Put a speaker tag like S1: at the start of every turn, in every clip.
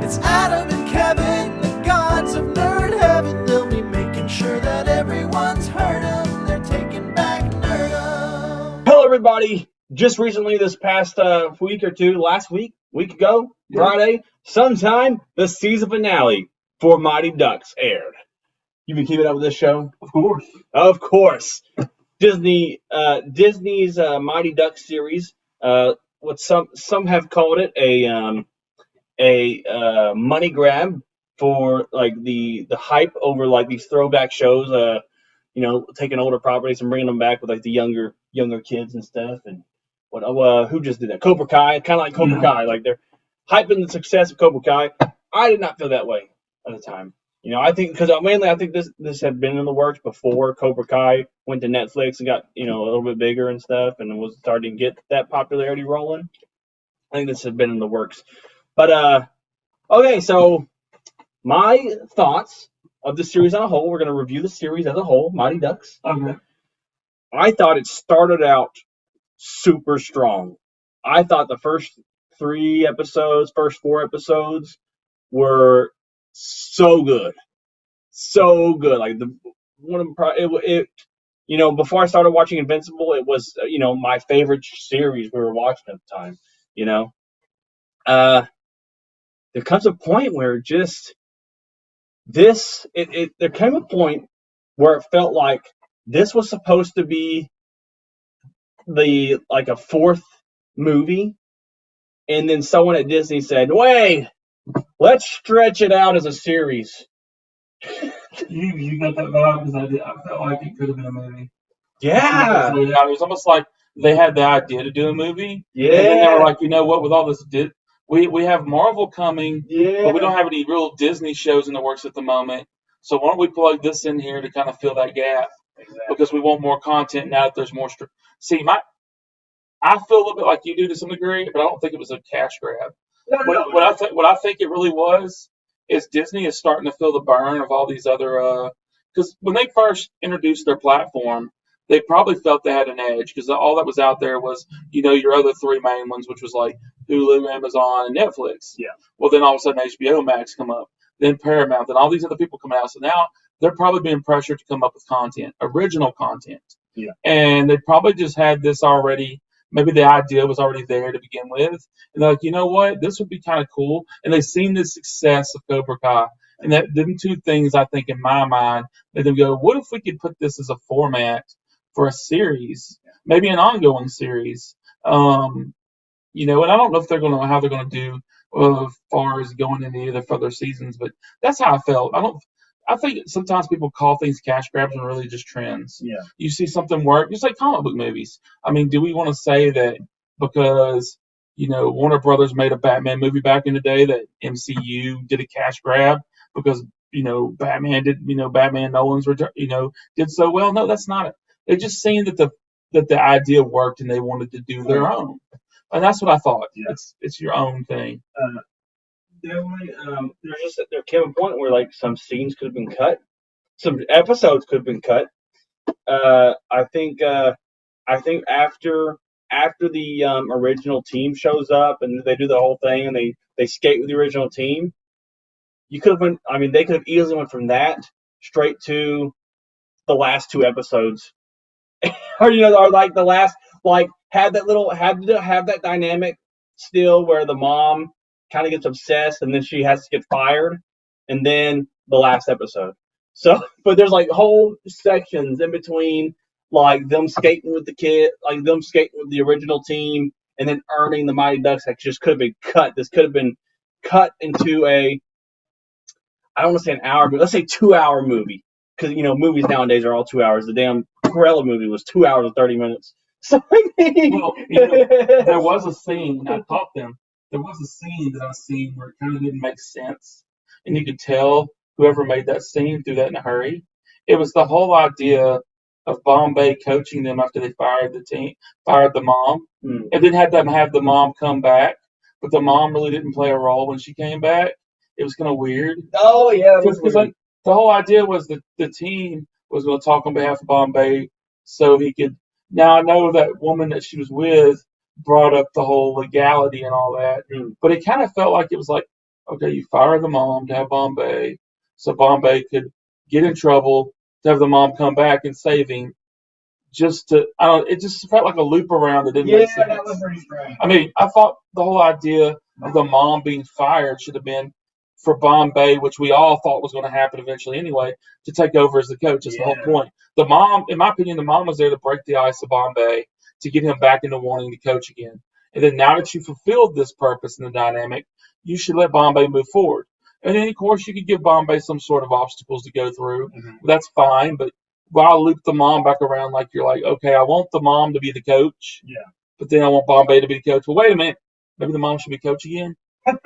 S1: It's Adam and Kevin, the gods of nerd heaven. They'll be making sure that everyone's heard 'em. They're taking back Nerdum.
S2: Hello, everybody. Just recently, this past week or two, week ago, Friday, sometime, the season finale for Mighty Ducks aired. You been keeping up with this show? Of course. Disney's Mighty Ducks series. What some have called it a money grab for like the hype over like these throwback shows. Taking older properties and bringing them back with like the younger kids and stuff. And who just did that? Cobra Kai, kind of like Cobra Kai. Like they're hyping the success of Cobra Kai. I did not feel that way at the time. I think because mainly I think this had been in the works before Cobra Kai went to Netflix and got a little bit bigger and stuff and was starting to get that popularity rolling. I think this had been in the works. But okay, so my thoughts of the series on a whole. We're going to review the series as a whole, Mighty Ducks.
S3: Okay.
S2: I thought it started out super strong. I thought the first 4 episodes were so good. Like before I started watching Invincible, it was my favorite series we were watching at the time. There comes a point where there came a point where it felt like this was supposed to be a fourth movie, and then someone at Disney said, "Wait, let's stretch it out as a series."
S3: You got that vibe because I felt like it could have been a movie.
S2: Yeah.
S3: It was almost like they had the idea to do a movie.
S2: Yeah.
S3: And then they were like, you know what? With all this, we have Marvel coming,
S2: Yeah.
S3: but we don't have any real Disney shows in the works at the moment. So why don't we plug this in here to kind of fill that gap?
S2: Exactly.
S3: Because we want more content now that there's more. I feel a little bit like you do to some degree, but I don't think it was a cash grab. What I think it really was is Disney is starting to feel the burn of all these other. Because when they first introduced their platform, they probably felt they had an edge because all that was out there was your other three main ones, which was like Hulu, Amazon, and Netflix.
S2: Yeah.
S3: Well, then all of a sudden HBO Max come up, then Paramount, and all these other people come out. So now they're probably being pressured to come up with content, original content.
S2: Yeah.
S3: And they probably just had this already. Maybe the idea was already there to begin with. And they're like, you know what? This would be kind of cool. And they've seen the success of Cobra Kai. And that them two things, I think, in my mind, made them go, what if we could put this as a format for a series, maybe an ongoing series? And I don't know if how they're going to do as far as going into either further seasons, but that's how I felt. I think sometimes people call things cash grabs and really just trends.
S2: Yeah.
S3: You see something work, just like comic book movies. I mean, do we want to say that because, Warner Brothers made a Batman movie back in the day that MCU did a cash grab because, Batman did, Batman Nolan's return, did so well? No, that's not it. They just seen that the idea worked and they wanted to do their own. And that's what I thought.
S2: Yeah.
S3: It's your own thing.
S2: Definitely. There came a point where like some scenes could have been cut, some episodes could have been cut. I think after the original team shows up and they do the whole thing and they skate with the original team, you could have been. I mean, they could have easily went from that straight to the last 2 episodes, or like the last had that dynamic still where the mom kind of gets obsessed and then she has to get fired, and then the last episode. So, but there's like whole sections in between, like them skating with the kid, like them skating with the original team, and then earning the Mighty Ducks. That just could have been cut. This could have been cut into I don't want to say an hour, but let's say 2-hour movie. Because movies nowadays are all 2 hours. The damn Cruella movie was 2 hours and 30 minutes. So
S3: there was a scene. I taught them. There was a scene that I seen where it kind of didn't make sense, and you could tell whoever made that scene threw that in a hurry. It was the whole idea of Bombay coaching them after they fired the mom, and then had them have the mom come back, but the mom really didn't play a role when she came back. It was kind of weird.
S2: Oh yeah,
S3: because like, the whole idea was that the team was going to talk on behalf of Bombay so he could. Now I know that woman that she was with brought up the whole legality and all that, but it kind of felt like it was like, okay, you fire the mom to have Bombay, so Bombay could get in trouble to have the mom come back and save him. It just felt like a loop around that didn't make sense.
S2: that was pretty strange.
S3: I mean, I thought the whole idea of the mom being fired should have been for Bombay, which we all thought was going to happen eventually anyway, to take over as the coach. That's the whole point. The mom, in my opinion, the mom was there to break the ice of Bombay to get him back into wanting to coach again. And then now that you fulfilled this purpose in the dynamic, you should let Bombay move forward. And then, of course, you could give Bombay some sort of obstacles to go through. That's fine, but while loop the mom back around like you're like, okay, I want the mom to be the coach.
S2: Yeah.
S3: But then I want Bombay to be the coach. Well, wait a minute. Maybe the mom should be coach again.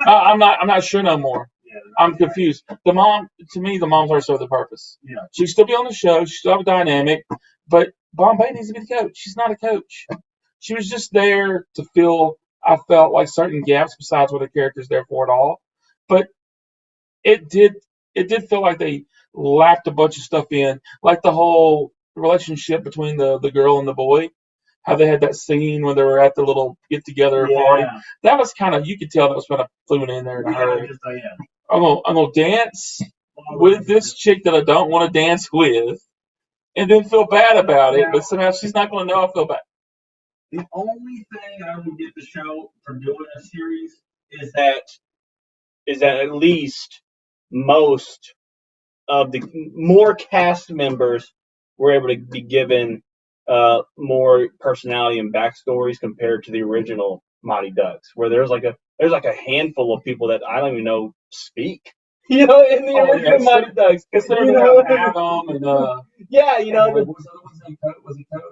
S3: I'm not sure no more.
S2: Yeah.
S3: I'm confused. The mom, to me, the mom's already served the purpose.
S2: Yeah.
S3: She can still be on the show. She still have a dynamic. But Bombay needs to be the coach. She's not a coach. She was just there to fill, I felt like, certain gaps besides what the character's there for at all. But it did feel like they lapped a bunch of stuff in, like the whole relationship between the girl and the boy. How they had that scene when they were at the little get together party. That was kind of, you could tell that was kind of flew in there in a hurry. I'm gonna dance with this chick that I don't want to dance with, and then feel bad about it. But somehow she's not gonna know I feel bad.
S2: The only thing I would give the show for doing a series is that at least most of the more cast members were able to be given more personality and backstories compared to the original Mighty Ducks, where there's like a handful of people that I don't even know speak. In the original Mighty Ducks,
S3: Adam and
S2: yeah,
S3: what was the other one's name? Was it Adam?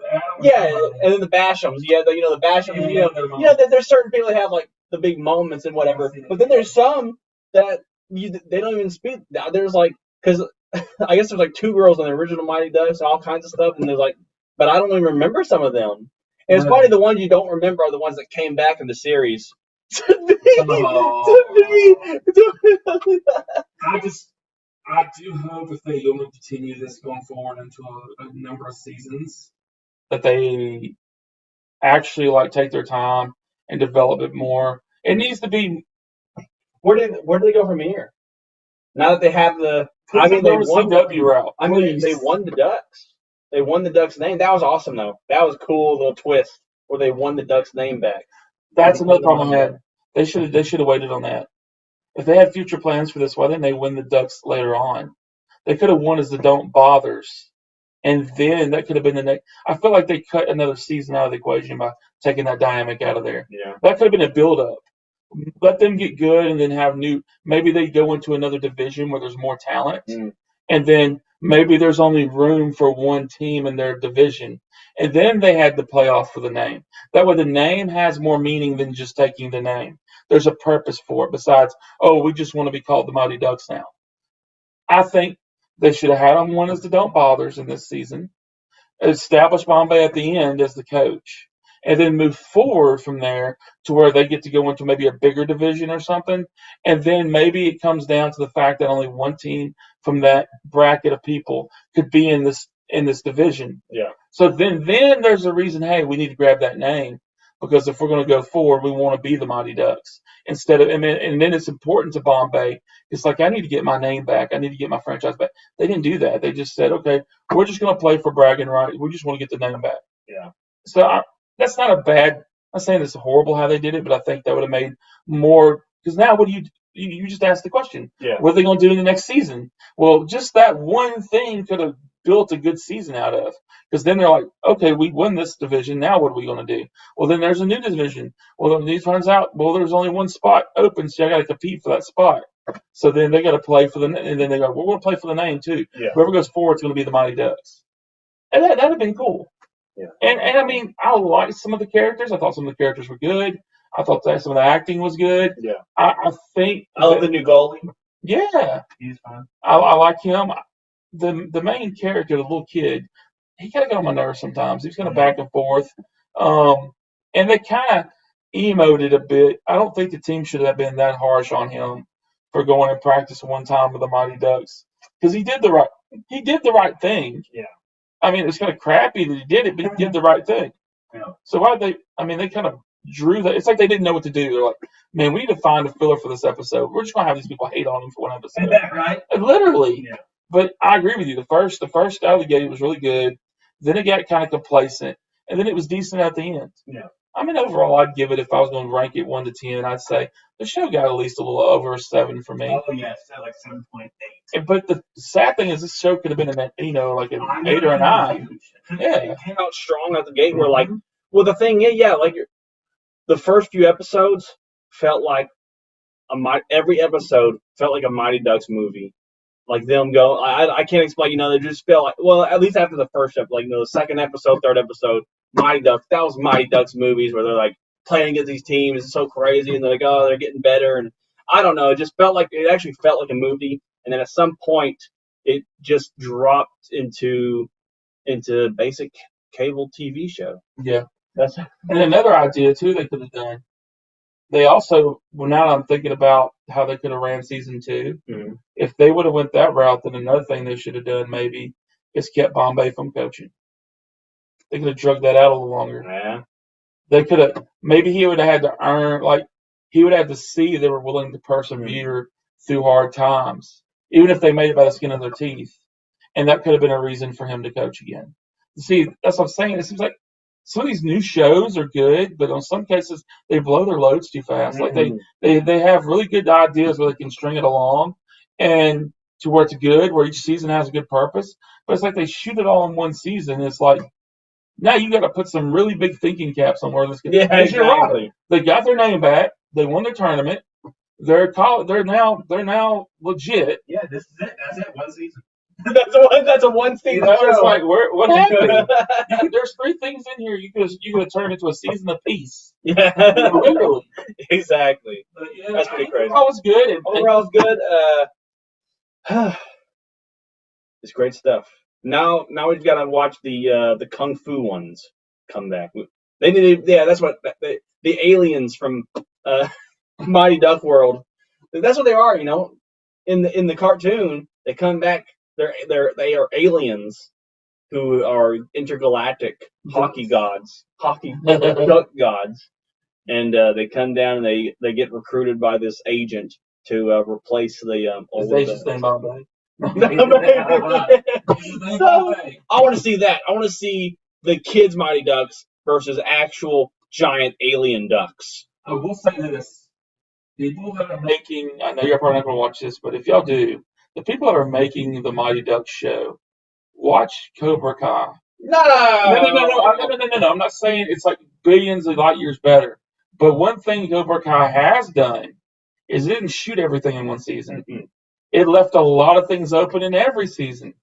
S2: Yeah, and then the Bashams. Yeah, the Bashams. There's certain people that have like the big moments and whatever, but then there's some that they don't even speak. There's like, because I guess there's like 2 girls in the original Mighty Ducks and all kinds of stuff, and there's like, but I don't even remember some of them. And it's funny, the ones you don't remember are the ones that came back in the series.
S3: I do hope if they don't continue this going forward into a number of seasons, that they actually like take their time and develop it more. It needs to be.
S2: Where do they go from here? Now that they have they won
S3: CW route.
S2: I mean, they won the Ducks. They won the Ducks name. That was awesome, though. That was a cool little twist where they won the Ducks name back.
S3: That's another problem I had. They should have waited on that. If they had future plans for this, why didn't they win the Ducks later on? They could have won as the Don't Bothers, and then that could have been the next. I feel like they cut another season out of the equation by taking that dynamic out of there.
S2: Yeah,
S3: that could have been a build-up. Let them get good, and then have new. Maybe they go into another division where there's more talent, and then maybe there's only room for one team in their division, and then they had the playoff for the name. That way, the name has more meaning than just taking the name. There's a purpose for it besides, we just want to be called the Mighty Ducks now. I think they should have had them won as the Don't Bothers in this season, establish Bombay at the end as the coach, and then move forward from there to where they get to go into maybe a bigger division or something. And then maybe it comes down to the fact that only one team from that bracket of people could be in this division.
S2: Yeah.
S3: So then there's a reason, hey, we need to grab that name. Because if we're going to go forward, we want to be the Mighty Ducks instead of, and then it's important to Bombay. It's like, I need to get my name back. I need to get my franchise back. They didn't do that. They just said, okay, we're just going to play for bragging rights. We just want to get the name back.
S2: Yeah.
S3: So that's not a bad. I'm not saying it's horrible how they did it, but I think that would have made more. Because now, what do you just asked the question?
S2: Yeah.
S3: What are they going to do in the next season? Well, just that one thing could have built a good season out of. Because then they're like, okay, we won this division. Now what are we going to do? Well, then there's a new division. Well, then it turns out, there's only one spot open, so I got to compete for that spot. So then they got to play for and then they go, we're going to play for the name too.
S2: Yeah.
S3: Whoever goes forward is going to be the Mighty Ducks. And that'd have been cool.
S2: Yeah.
S3: And I mean, I liked some of the characters. I thought some of the characters were good. I thought that some of the acting was good.
S2: Yeah.
S3: I think.
S2: I love the new goalie.
S3: Yeah.
S2: He's fun.
S3: I like him. The main character, the little kid, he kind of got on my nerves sometimes. He was kind of back and forth. And they kind of emoted a bit. I don't think the team should have been that harsh on him for going and practice one time with the Mighty Ducks. Because he did the right thing.
S2: Yeah.
S3: I mean, it's kind of crappy that he did it, but he did the right thing.
S2: Yeah.
S3: So why they kind of drew that. It's like they didn't know what to do. They're like, man, we need to find a filler for this episode. We're just gonna have these people hate on him for one episode.
S2: Isn't that right?
S3: Literally.
S2: Yeah.
S3: But I agree with you. The first out of the gate was really good. Then it got kind of complacent, and then it was decent at the end.
S2: Yeah.
S3: I mean, overall, I'd give it, if I was going to rank it 1 to 10, I'd say the show got at least a little over a 7 for me.
S2: Oh yes, like 7.8.
S3: But the sad thing is, this show could have been like an 8 or a 9. Yeah.
S2: It came out strong at the gate. We're like, well, the thing is, like the first few episodes felt like every episode felt like a Mighty Ducks movie. Like them go, I can't explain. They just felt like, well, at least after the first episode, like the second episode, third episode, Mighty Ducks. That was Mighty Ducks movies where they're like playing against these teams. It's so crazy, and they're like, oh, they're getting better. And I don't know. It actually felt like a movie. And then at some point, it just dropped into basic cable TV show.
S3: Yeah. And another idea too they could have done. They also, well, now I'm thinking about how they could have ran season 2.
S2: Mm-hmm.
S3: If they would have went that route, then another thing they should have done maybe is kept Bombay from coaching. They could have drugged that out a little longer.
S2: Yeah.
S3: They could have, maybe he would have had to earn, like, he would have to see they were willing to persevere through hard times, even if they made it by the skin of their teeth. And that could have been a reason for him to coach again. See, that's what I'm saying. It seems like some of these new shows are good, but in some cases they blow their loads too fast. Like they have really good ideas where they can string it along and to where it's good, where each season has a good purpose. But it's like they shoot it all in one season. It's like now you got to put some really big thinking caps on where this can.
S2: Yeah, exactly.
S3: They got their name back. They won their tournament. They're now legit.
S2: Yeah, this is it. That's it. One season. That's a one season show.
S3: It's like what happened? There's 3 things in here you could have turned into a season apiece.
S2: Yeah,
S3: literally.
S2: Exactly.
S3: Yeah,
S2: that's pretty crazy.
S3: Overall, was good.
S2: Overall, good. It's great stuff. Now we've got to watch the kung fu ones come back. They need, that's what the aliens from Mighty Duck World. That's what they are, In the cartoon, they come back. They are aliens who are intergalactic hockey duck gods, and they come down and they get recruited by this agent to replace the old. So I want to see that. I want to see the kids' Mighty Ducks versus actual giant alien ducks.
S3: I will say this: people that are making, I know you're probably not going to watch this, but if y'all do, the people that are making the Mighty Ducks show, watch Cobra Kai. No. I'm not saying it's like billions of light years better. But one thing Cobra Kai has done is it didn't shoot everything in one season.
S2: Mm-hmm.
S3: It left a lot of things open in every season.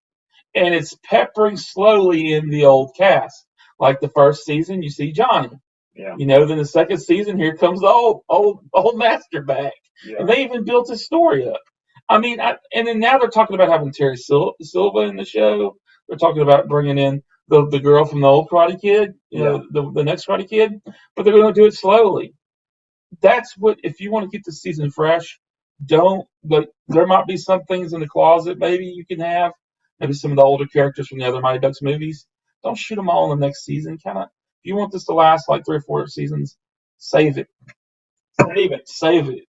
S3: And it's peppering slowly in the old cast. Like the first season, you see Johnny.
S2: Yeah.
S3: Then the second season, here comes the old master back. Yeah. And they even built his story up. I mean, and then now they're talking about having Terry Silva in the show. They're talking about bringing in the girl from the old Karate Kid, the next Karate Kid. But they're going to do it slowly. That's what, if you want to keep the season fresh, there might be some things in the closet maybe you can have. Maybe some of the older characters from the other Mighty Ducks movies. Don't shoot them all in the next season. If you want this to last like 3 or 4 seasons, save it. Save it.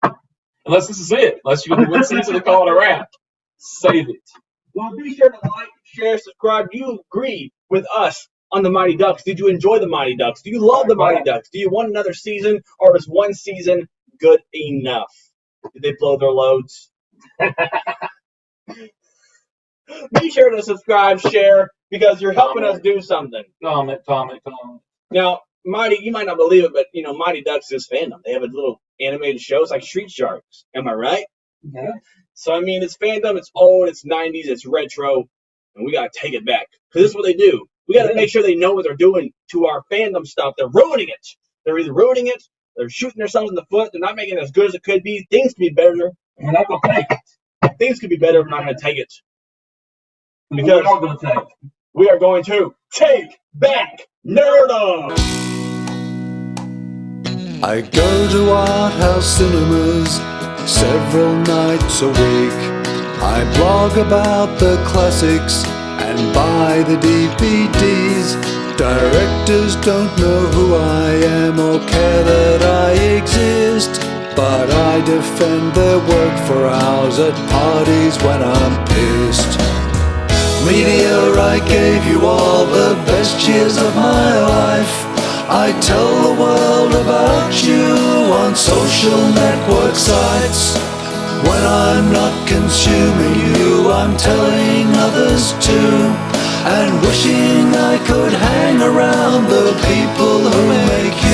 S3: Unless this is it. Unless you get one season to call it a wrap. Save it.
S2: Well, be sure to like, share, subscribe. Do you agree with us on the Mighty Ducks? Did you enjoy the Mighty Ducks? Do you love the Mighty Ducks? Do you want another season, or is one season good enough? Did they blow their loads? Be sure to subscribe, share, because you're helping us do something.
S3: Comment.
S2: Now, Mighty, you might not believe it, but Mighty Ducks is fandom. They have a little animated show. It's like Street Sharks. Am I right?
S3: Yeah.
S2: So I mean, it's fandom. It's old. It's 90s. It's retro, and we gotta take it back because this is what they do. We gotta make sure they know what they're doing to our fandom stuff. They're ruining it. They're either ruining it, they're shooting themselves in the foot. They're not making it as good as it could be. Things could be better. We're not gonna take it. Things could be better. We're not gonna take it because we are going to take back Nerdum.
S1: I go to art house cinemas several nights a week. I blog about the classics and buy the DVDs. Directors don't know who I am or care that I exist, but I defend their work for hours at parties when I'm pissed. Media, I gave you all the best years of my life. I tell the world about you on social network sites. When I'm not consuming you, I'm telling others too, and wishing I could hang around the people who make you